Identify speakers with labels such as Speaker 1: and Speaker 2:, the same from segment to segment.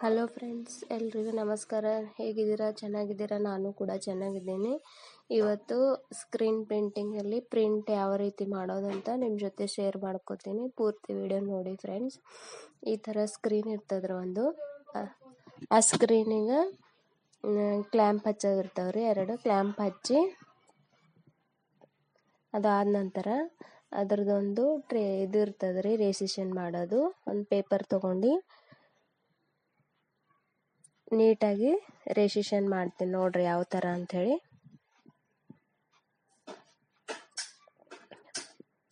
Speaker 1: Hello friends, ಎಲ್ರಿಗೂ ನಮಸ್ಕಾರ. ಹೇಗಿದ್ದೀರಾ? ಚೆನ್ನಾಗಿದ್ದೀರಾ? ನಾನು ಕೂಡ ಚೆನ್ನಾಗಿದ್ದೀನಿ. ಇವತ್ತು ಸ್ಕ್ರೀನ್ ಪ್ರಿಂಟಿಂಗಲ್ಲಿ ಪ್ರಿಂಟ್ ಯಾವ ರೀತಿ ಮಾಡೋದಂತ ನಿಮ್ಮ ಜೊತೆ ಶೇರ್ ಮಾಡ್ಕೋತೀನಿ. ಪೂರ್ತಿ ವಿಡಿಯೋ ನೋಡಿ ಫ್ರೆಂಡ್ಸ್. ಈ ಥರ ಸ್ಕ್ರೀನ್ ಇರ್ತದ್ರ ಒಂದು. ಆ ಸ್ಕ್ರೀನಿಗೆ ಕ್ಲ್ಯಾಂಪ್ ಹಚ್ಚೋದಿರ್ತಾವ್ರಿ. 2 ಕ್ಲ್ಯಾಂಪ್ ಹಚ್ಚಿ ಅದಾದ ನಂತರ ಅದ್ರದ್ದೊಂದು ಇದು ಇರ್ತದ್ರಿ, ರೆಸಿಷನ್ ಮಾಡೋದು. ಒಂದು ಪೇಪರ್ ತೊಗೊಂಡು ನೀಟಾಗಿ ರೆಸಿಷನ್ ಮಾಡ್ತೀನಿ ನೋಡ್ರಿ ಯಾವ ಥರ ಅಂಥೇಳಿ.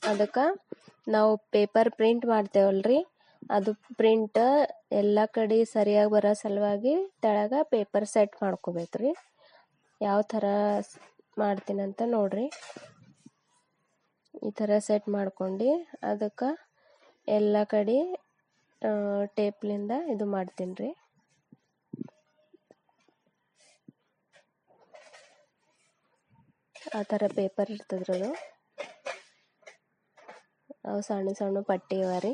Speaker 1: ಅದಕ್ಕೆ ನಾವು ಪೇಪರ್ ಪ್ರಿಂಟ್ ಮಾಡ್ತೇವಲ್ರಿ, ಅದು ಪ್ರಿಂಟ್ ಎಲ್ಲ ಕಡೆ ಸರಿಯಾಗಿ ಬರೋ ಸಲುವಾಗಿ ತೆಳಗ ಪೇಪರ್ ಸೆಟ್ ಮಾಡ್ಕೋಬೇಕ್ರಿ. ಯಾವ ಥರ ಮಾಡ್ತೀನಂತ ನೋಡ್ರಿ. ಈ ಥರ ಸೆಟ್ ಮಾಡ್ಕೊಂಡು ಅದಕ್ಕೆ ಎಲ್ಲ ಕಡೆ ಟೇಪ್ಲಿಂದ ಇದು ಮಾಡ್ತೀನಿ ರೀ. ಆ ಥರ ಪೇಪರ್ ಇರ್ತದ್ರಿ ಅದು. ಅವು ಸಣ್ಣ ಸಣ್ಣ ಪಟ್ಟಿ ಅವ ರೀ.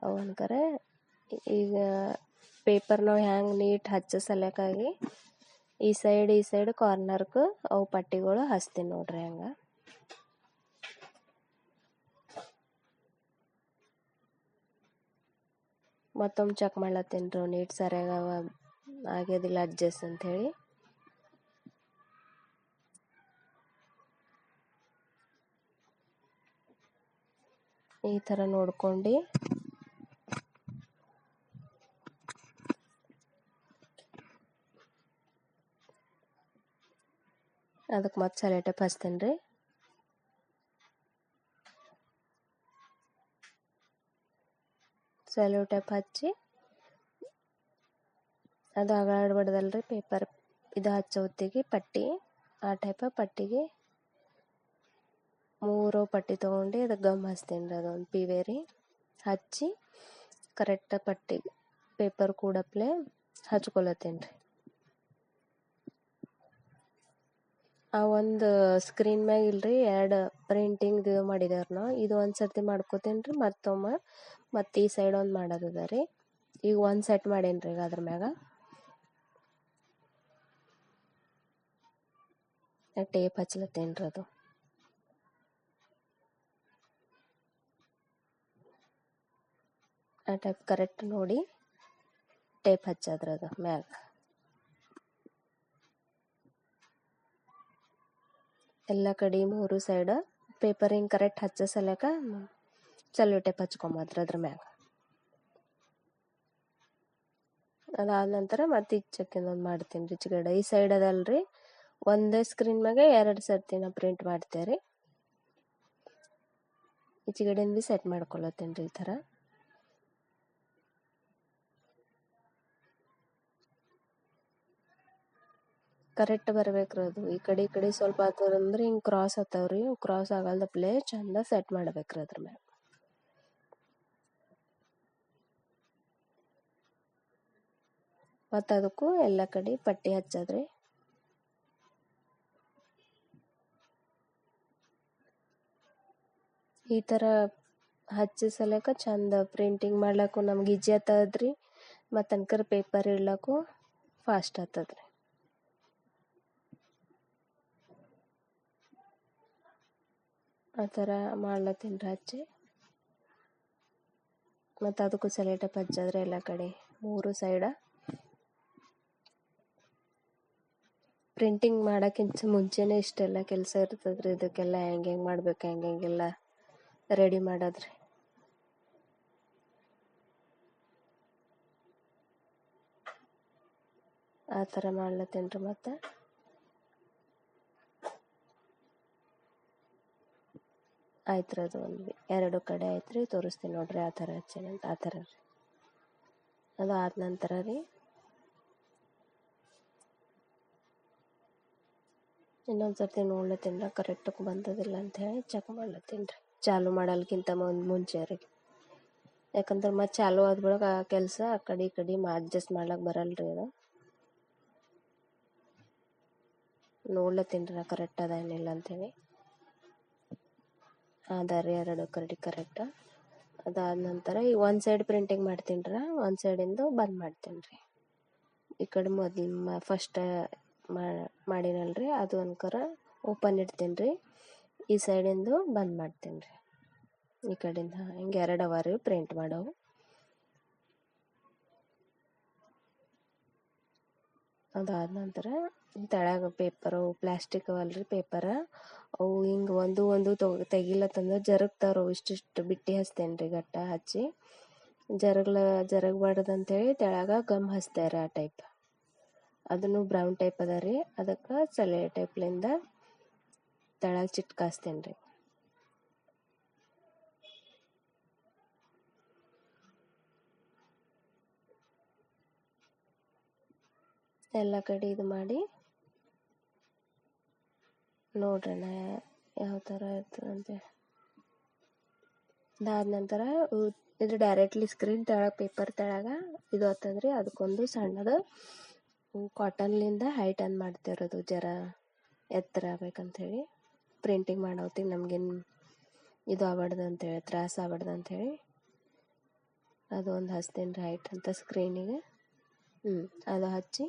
Speaker 1: ಅವು ಅನ್ಕರೆ ಈಗ ಪೇಪರ್ ನಾವು ಹ್ಯಾಂಗೆ ನೀಟ್ ಹಚ್ಚೋ ಸಲಕ್ಕಾಗಿ ಈ ಸೈಡ್ ಕಾರ್ನರ್ಗೆ ಅವು ಪಟ್ಟಿಗಳು ಹಚ್ತೀನಿ ನೋಡ್ರಿ. ಹಂಗೆ ಮತ್ತೊಮ್ಮೆ ಚೆಕ್ ಮಾಡ್ಲತ್ತೀನಿ ರೀ ನೀಟ್ ಸರಿಯಾಗವ ಆಗ್ಯದಿಲ್ಲ ಅಡ್ಜಸ್ಟ್ ಅಂಥೇಳಿ. ಈ ಥರ ನೋಡ್ಕೊಂಡು ಅದಕ್ಕೆ ಮತ್ತೆ ಸೆಲೆ ಟೇಪ್ ಹಚ್ತೀನಿ ರೀ. ಸೆಲೋ ಟೇಪ್ ಹಚ್ಚಿ ಅದು ಅಗಾಡ್ಬಾರ್ದಲ್ರಿ ಪೇಪರ್ ಇದು ಹಚ್ಚೋ ಹೊತ್ತಿಗೆ ಪಟ್ಟಿ. ಆ ಟೈಪ ಪಟ್ಟಿಗೆ 3 ಪಟ್ಟಿ ತೊಗೊಂಡು ಅದಕ್ಕೆ ಗಮ್ ಹಚ್ತೀನಿ ರೀ. ಅದೊಂದು ಪಿವೇರಿ ಹಚ್ಚಿ ಕರೆಕ್ಟ್ ಪಟ್ಟಿ ಪೇಪರ್ ಕೂಡಪ್ಲೆ ಹಚ್ಕೊಳತ್ತೀನಿ ರೀ. ಆ ಒಂದು ಸ್ಕ್ರೀನ್ ಮ್ಯಾಗ ಇಲ್ರಿ 2 ಪ್ರಿಂಟಿಂಗ್ ಇದು ಮಾಡಿದೇವ್ರಿ ನಾವು. ಇದು ಒಂದು ಸರ್ತಿ ಮಾಡ್ಕೋತೀನಿ ರೀ. ಮತ್ತೆ ಈ ಸೈಡ್ ಒಂದು ಮಾಡೋದದ ರೀ. ಈಗ ಒಂದು ಸೆಟ್ ಮಾಡೀನಿ ರೀ. ಈಗ ಅದ್ರ ಮ್ಯಾಗ ಟೇಪ್ ಹಚ್ಲತ್ತೇನೆ ರೀ. ಅದು ಆ ಟೈಪ್ ಕರೆಕ್ಟ್ ನೋಡಿ ಟೇಪ್ ಹಚ್ಚೋದ್ರಿ ಅದು ಮ್ಯಾಗ. ಎಲ್ಲ ಕಡೆ 3 ಸೈಡ್ ಪೇಪರ್ ಹಿಂಗೆ ಕರೆಕ್ಟ್ ಹಚ್ಚೋ ಸಲಕ ಸೆಲ್ಲೋ ಟೇಪ್ ಹಚ್ಕೊಂಬದ್ರಿ ಅದ್ರ ಮ್ಯಾಗ. ಅದಾದ ನಂತರ ಮತ್ತೆ ಈಚೆಕಿಂದೊಂದು ಮಾಡ್ತೀನಿ ರೀ. ಈಚೆಗಡೆ ಈ ಸೈಡ್ ಅದಲ್ರಿ, ಒಂದೇ ಸ್ಕ್ರೀನ್ ಮ್ಯಾಗೆ 2 ಸರ್ತಿ ನಾವು ಪ್ರಿಂಟ್ ಮಾಡ್ತೇವೆ ರೀ. ಈಚೆಗಡೆಯಿಂದ ಭೀ ಸೆಟ್ ಮಾಡ್ಕೊಳತ್ತೀನಿ ರೀ. ಈ ಥರ ಕರೆಕ್ಟ್ ಬರ್ಬೇಕ್ರಿ ಅದು. ಈ ಕಡೆ ಸ್ವಲ್ಪ ಆತದಂದ್ರೆ ಹಿಂಗೆ ಕ್ರಾಸ್ ಆತಾವ್ರಿ. ಕ್ರಾಸ್ ಆಗಲ್ದಪ್ಲೆ ಚಂದ ಸೆಟ್ ಮಾಡ್ಬೇಕ್ರಿ ಅದ್ರ ಮ್ಯಾಗ. ಮತ್ತು ಅದಕ್ಕೂ ಎಲ್ಲ ಕಡೆ ಪಟ್ಟಿ ಹಚ್ಚದ್ರಿ. ಈ ಥರ ಹಚ್ಚಿ ಸಲಕ ಚಂದ ಪ್ರಿಂಟಿಂಗ್ ಮಾಡ್ಲಕ್ಕೂ ನಮ್ಗೆ ಈಜಿ ಆಗ್ತದ್ರಿ. ಮತ್ತು ಅನ್ಕರ್ ಪೇಪರ್ ಇಡ್ಲಕ್ಕೂ ಫಾಸ್ಟ್ ಆಗ್ತದ್ರಿ. ಆ ಥರ ಮಾಡ್ಲತ್ತೀನಿ ರೀ ಹಚ್ಚಿ. ಮತ್ತು ಅದಕ್ಕೂ ಸೆಲೆ ಟೇಪ್ ಹಚ್ಚದ್ರೆ ಎಲ್ಲ ಕಡೆ 3 ಸೈಡ. ಪ್ರಿಂಟಿಂಗ್ ಮಾಡೋಕ್ಕಿಂತ ಮುಂಚೆನೇ ಇಷ್ಟೆಲ್ಲ ಕೆಲಸ ಇರ್ತದ್ರಿ. ಇದಕ್ಕೆಲ್ಲ ಹೆಂಗೆ ಮಾಡ್ಬೇಕು, ಹೆಂಗೆಲ್ಲ ರೆಡಿ ಮಾಡೋದ್ರಿ. ಆ ಥರ ಮಾಡ್ಲತ್ತೀನಿ ರೀ. ಮತ್ತು ಆಯ್ತು ರೀ. ಅದು ಒಂದು 2 ಕಡೆ ಆಯ್ತು ರೀ. ತೋರಿಸ್ತೀನಿ ನೋಡ್ರಿ ಆ ಥರ ಹಚ್ಚೇನಂತ. ಆ ಥರ ರೀ. ಅದು ಆದ ನಂತರ ರೀ ಇನ್ನೊಂದು ಸರ್ತಿ ನೋಡ್ಲತ್ತೀನಿ ರೀ ಕರೆಕ್ಟಾಗಿ ಬಂದದಿಲ್ಲ ಅಂಥೇಳಿ ಚೆಕ್ ಮಾಡ್ಲತ್ತೀನಿ ರೀ. ಚಾಲು ಮಾಡಲ್ಕಿಂತ ಮುಂಚೆ ರೀ. ಯಾಕಂದ್ರೆ ಮತ್ತೆ ಚಾಲು ಆದ್ಬಳಕ ಆ ಕೆಲಸ ಆ ಕಡೆ ಈ ಕಡೆ ಅಡ್ಜಸ್ಟ್ ಮಾಡ್ಲಕ್ಕೆ ಬರಲ್ರಿ. ಅದು ನೋಡ್ಲತ್ತೀನಿ ರೀ ಕರೆಕ್ಟ್ ಅದ ಏನಿಲ್ಲ ಅಂಥೇಳಿ. ಅದ ರೀ 2 ಕಡೆ ಕರೆಕ್ಟ. ಅದಾದ ನಂತರ ಈಗ ಒಂದು ಸೈಡ್ ಪ್ರಿಂಟಿಂಗ್ ಮಾಡ್ತೀನಿ ರೀ, ಒಂದು ಸೈಡಿಂದು ಬಂದ್ ಮಾಡ್ತೀನಿ ರೀ. ಈ ಕಡೆ ಮೊದಲು ಫಸ್ಟ್ ಮಾಡಿನಲ್ರಿ ಅದು ಅನ್ಕರ ಓಪನ್ ಇಡ್ತೀನಿ ರೀ, ಈ ಸೈಡಿಂದು ಬಂದ್ ಮಾಡ್ತೀನಿ ರೀ. ಈ ಕಡೆಯಿಂದ ಹಿಂಗೆ 2 ಅವ ರೀ ಪ್ರಿಂಟ್ ಮಾಡವು. ಅದಾದ ನಂತರ ತೆಳಗ ಪೇಪರು ಪ್ಲಾಸ್ಟಿಕ್ ಅವಲ್ರಿ ಪೇಪರ, ಅವು ಹಿಂಗೆ ಒಂದು ತೆಗಿಲತ್ತಂದ್ರೆ ಜರಗ್ತಾವ್ರು, ಇಷ್ಟಿಷ್ಟು ಬಿಟ್ಟು ಹಚ್ತೇನೆ ರೀ, ಗಟ್ಟ ಹಚ್ಚಿ ಜರಗಬಾರ್ದು ಅಂತೇಳಿ ತೆಳಗ ಗಮ್ ಹಚ್ತಾರೆ ಆ ಟೈಪ್. ಅದನ್ನು ಬ್ರೌನ್ ಟೈಪ್ ಅದ ರೀ, ಅದಕ್ಕೆ ಸಲೆ ಟೈಪ್ಲಿಂದ ತೆಳಗೆ ಚಿಟ್ಕಾಸ್ತೇನೆ ರೀ. ಎಲ್ಲ ಕಡೆ ಇದು ಮಾಡಿ ನೋಡ್ರಣ ಯಾವ ಥರ ಇರ್ತದಂತೆ. ಅದಾದ ನಂತರ ಇದು ಡೈರೆಕ್ಟ್ಲಿ ಸ್ಕ್ರೀನ್ ತೆಳಗೆ ಪೇಪರ್ ತೆಳಗೆ ಇದು ಆಗ್ತದ್ರಿ, ಅದಕ್ಕೊಂದು ಸಣ್ಣದು ಕಾಟನ್ಲಿಂದ ಹೈಟ್ ಅನ್ ಮಾಡ್ತಿರೋದು, ಜರ ಎತ್ತರ ಆಗ್ಬೇಕಂಥೇಳಿ. ಪ್ರಿಂಟಿಂಗ್ ಮಾಡೋತ್ತಿಗೆ ನಮಗೇನು ಇದು ಆಗ್ಬಾರ್ದು ಅಂತೇಳಿ, ತ್ರಾಸ ಆಗ್ಬಾರ್ದು ಅಂಥೇಳಿ ಅದು ಒಂದು ಹಚ್ತೀನಿ ರೀ ಹೈಟ್ ಅಂತ ಸ್ಕ್ರೀನಿಗೆ. ಅದು ಹಚ್ಚಿ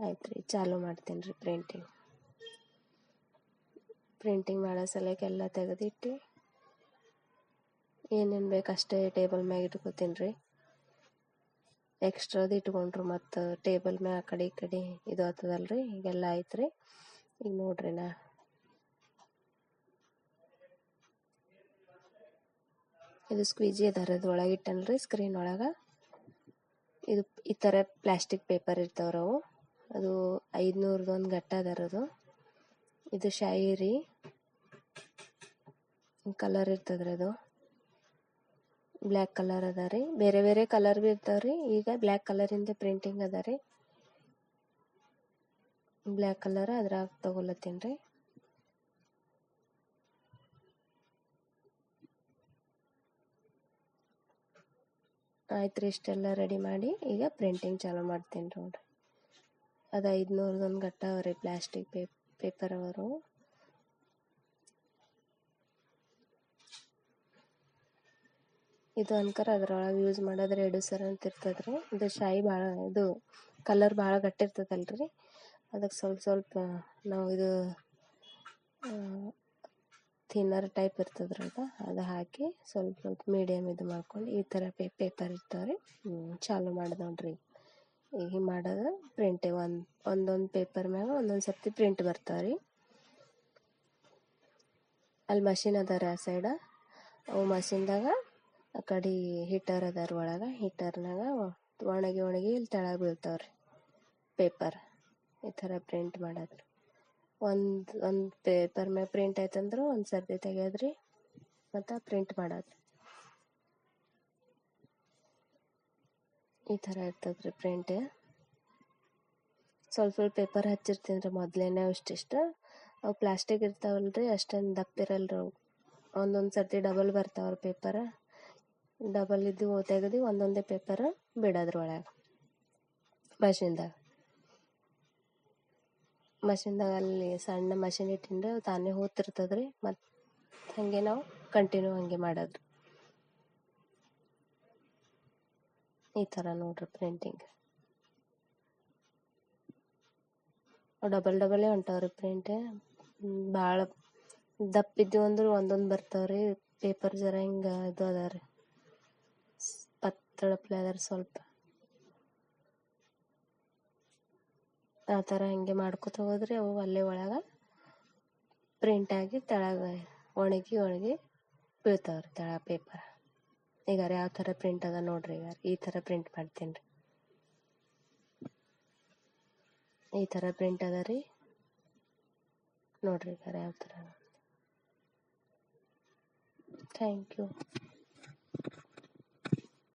Speaker 1: ಆಯ್ತು ರೀ, ಚಾಲು ಮಾಡ್ತೀನಿ ರೀ ಪ್ರಿಂಟಿಂಗ್ ಮಾಡೋ ಸಲಕ್ಕೆ ಎಲ್ಲ ತೆಗೆದಿಟ್ಟು ಏನೇನು ಬೇಕು ಅಷ್ಟೇ ಟೇಬಲ್ ಮ್ಯಾಗ ಇಟ್ಕೋತೀನಿ ರೀ. ಎಕ್ಸ್ಟ್ರಾದು ಇಟ್ಕೊಂಡ್ರು ಮತ್ತು ಟೇಬಲ್ ಮ್ಯಾಗ ಆ ಕಡೆ ಈ ಕಡೆ ಇದು ಆಗ್ತದಲ್ರಿ. ಈಗೆಲ್ಲ ಆಯ್ತು ರೀ. ಈಗ ನೋಡ್ರಿ ಇದು ಸ್ಕ್ವೀಜಿ ಅದಾರ, ಅದು ಒಳಗೆ ಇಟ್ಟನ್ರಿ ಸ್ಕ್ರೀನ್ ಒಳಗೆ. ಇದು ಈ ಥರ ಪ್ಲಾಸ್ಟಿಕ್ ಪೇಪರ್ ಇರ್ತಾವ್ರವು, ಅದು 500 ಗಟ್ಟ ಅದಾರದು. ಇದು ಶಾಯಿ ರೀ, ಕಲರ್ ಇರ್ತದ್ರಿ, ಅದು ಬ್ಲ್ಯಾಕ್ ಕಲರ್ ಅದ ರೀ. ಬೇರೆ ಬೇರೆ ಕಲರ್ ಭೀ ಇರ್ತಾವ್ರಿ. ಈಗ ಬ್ಲ್ಯಾಕ್ ಕಲರಿಂದ ಪ್ರಿಂಟಿಂಗ್ ಅದ ರೀ, ಬ್ಲ್ಯಾಕ್ ಕಲರ್ ಅದ್ರಾಗ ತಗೊಲತ್ತೀನಿ ರೀ. ಆಯ್ತು ರೀ, ಇಷ್ಟೆಲ್ಲ ರೆಡಿ ಮಾಡಿ ಈಗ ಪ್ರಿಂಟಿಂಗ್ ಚಾಲೂ ಮಾಡ್ತೀನಿ ನೋಡ್ರಿ. ಅದು 500 ಗಟ್ಟ ಅವ್ರಿ ಪ್ಲಾಸ್ಟಿಕ್ ಪೇಪರ್ ಅವರು. ಇದು ಅನ್ಕರ ಅದ್ರೊಳಗೆ ಯೂಸ್ ಮಾಡೋದ್ರೆ ರೆಡ್ಯೂಸರ್ ಅಂತ ಇರ್ತದ್ರಿ. ಇದು ಶಾಯಿ ಭಾಳ ಇದು ಕಲರ್ ಭಾಳ ಗಟ್ಟಿರ್ತದಲ್ರಿ, ಅದಕ್ಕೆ ಸ್ವಲ್ಪ ನಾವು ಇದು ಥಿನ್ನರ್ ಟೈಪ್ ಇರ್ತದ್ರಿ, ಅದು ಹಾಕಿ ಸ್ವಲ್ಪ ಮೀಡಿಯಮ್ ಇದು ಮಾಡ್ಕೊಂಡು ಈ ಥರ ಪೇಪರ್ ಇರ್ತಾವ್ರಿ. ಚಾಲು ಮಾಡಿದೆ ನೋಡ್ರಿ. ಈಗ ಮಾಡೋದು ಪ್ರಿಂಟಿಂಗ್ ಒಂದೊಂದು ಪೇಪರ್ ಮ್ಯಾಗ ಒಂದೊಂದು ಸರ್ತಿ ಪ್ರಿಂಟ್ ಬರ್ತಾವ್ರಿ. ಅಲ್ಲಿ ಮಷಿನ್ ಅದಾರ ಆ ಸೈಡ, ಅವು ಮಷಿನ್ದಾಗ ಆ ಕಡೆ ಹೀಟರ್ ಅದಾರ ಒಳಗೆ, ಹೀಟರ್ನಾಗ ಒಣಗಿ ಇಲ್ಲಿ ತೆಳಗೆ ಬೀಳ್ತಾವ್ರಿ ಪೇಪರ್. ಈ ಥರ ಪ್ರಿಂಟ್ ಮಾಡೋದು. ಒಂದು ಪೇಪರ್ ಮ್ಯಾಗ ಪ್ರಿಂಟ್ ಆಯ್ತಂದ್ರೆ ಒಂದು ಸರ್ತಿ ತೆಗೆಯೋದ್ರಿ ಮತ್ತು ಪ್ರಿಂಟ್ ಮಾಡೋದು. ಈ ಥರ ಇರ್ತದ್ರಿ ಪ್ರಿಂಟ್. ಸ್ವಲ್ಪ ಪೇಪರ್ ಹಚ್ಚಿರ್ತೀನಿ ರೀ ಮೊದಲೇನೆ, ಇಷ್ಟಿಷ್ಟು. ಅವು ಪ್ಲಾಸ್ಟಿಕ್ ಇರ್ತಾವಲ್ರಿ, ಅಷ್ಟೊಂದು ದಪ್ಪ ಇರಲ್ರಿ ಅವು. ಒಂದೊಂದು ಸರ್ತಿ ಡಬಲ್ ಬರ್ತಾವ್ರಿ ಪೇಪರ್, ಡಬಲ್ ಇದ್ದು ತೆಗೆದು ಒಂದೊಂದೇ ಪೇಪರ್ ಬಿಡೋದ್ರ ಒಳಗೆ ಮಷಿನ್ದಾಗ ಅಲ್ಲಿ ಸಣ್ಣ ಮಷಿನ್ ಇಟ್ಟಿನ್ರಿ, ತಾನೇ ಹೋಗ್ತಿರ್ತದ್ರಿ. ಮತ್ತು ಹಾಗೆ ನಾವು ಕಂಟಿನ್ಯೂ ಹಂಗೆ ಮಾಡೋದು. ಈ ಥರ ನೋಡ್ರಿ ಪ್ರಿಂಟಿಂಗ್ ಡಬಲ್ ಹೊಂಟಾವ್ರಿ ಪ್ರಿಂಟ್. ಭಾಳ ದಪ್ಪಿದ್ದು ಅಂದ್ರೆ ಒಂದೊಂದು ಬರ್ತಾವ್ರಿ ಪೇಪರ್, ಜರ ಹಿಂಗೆ ಇದು ಅದ ರೀ, ಪತ್ರಳಪ್ಲೆ ಅದ ರೀ ಸ್ವಲ್ಪ. ಆ ಥರ ಹಿಂಗೆ ಮಾಡ್ಕೊತ ಹೋದ್ರೆ ಅವು ಅಲ್ಲೇ ಒಳಗೆ ಪ್ರಿಂಟ್ ಆಗಿ ತೆಳಗೆ ಒಣಗಿ ಬೀಳ್ತಾವ್ರಿ ತೆಳಗೆ ಪೇಪರ್. ಈಗ ಯಾವ ಥರ ಪ್ರಿಂಟ್ ಅದ ನೋಡ್ರಿ, ಈಗ ಈ ಥರ ಪ್ರಿಂಟ್ ಮಾಡ್ತೀನಿ ರೀ. ಈ ಥರ ಪ್ರಿಂಟ್ ಅದ ರೀ ನೋಡ್ರಿ, ಈಗ ಯಾವ ಥರ. Thank you.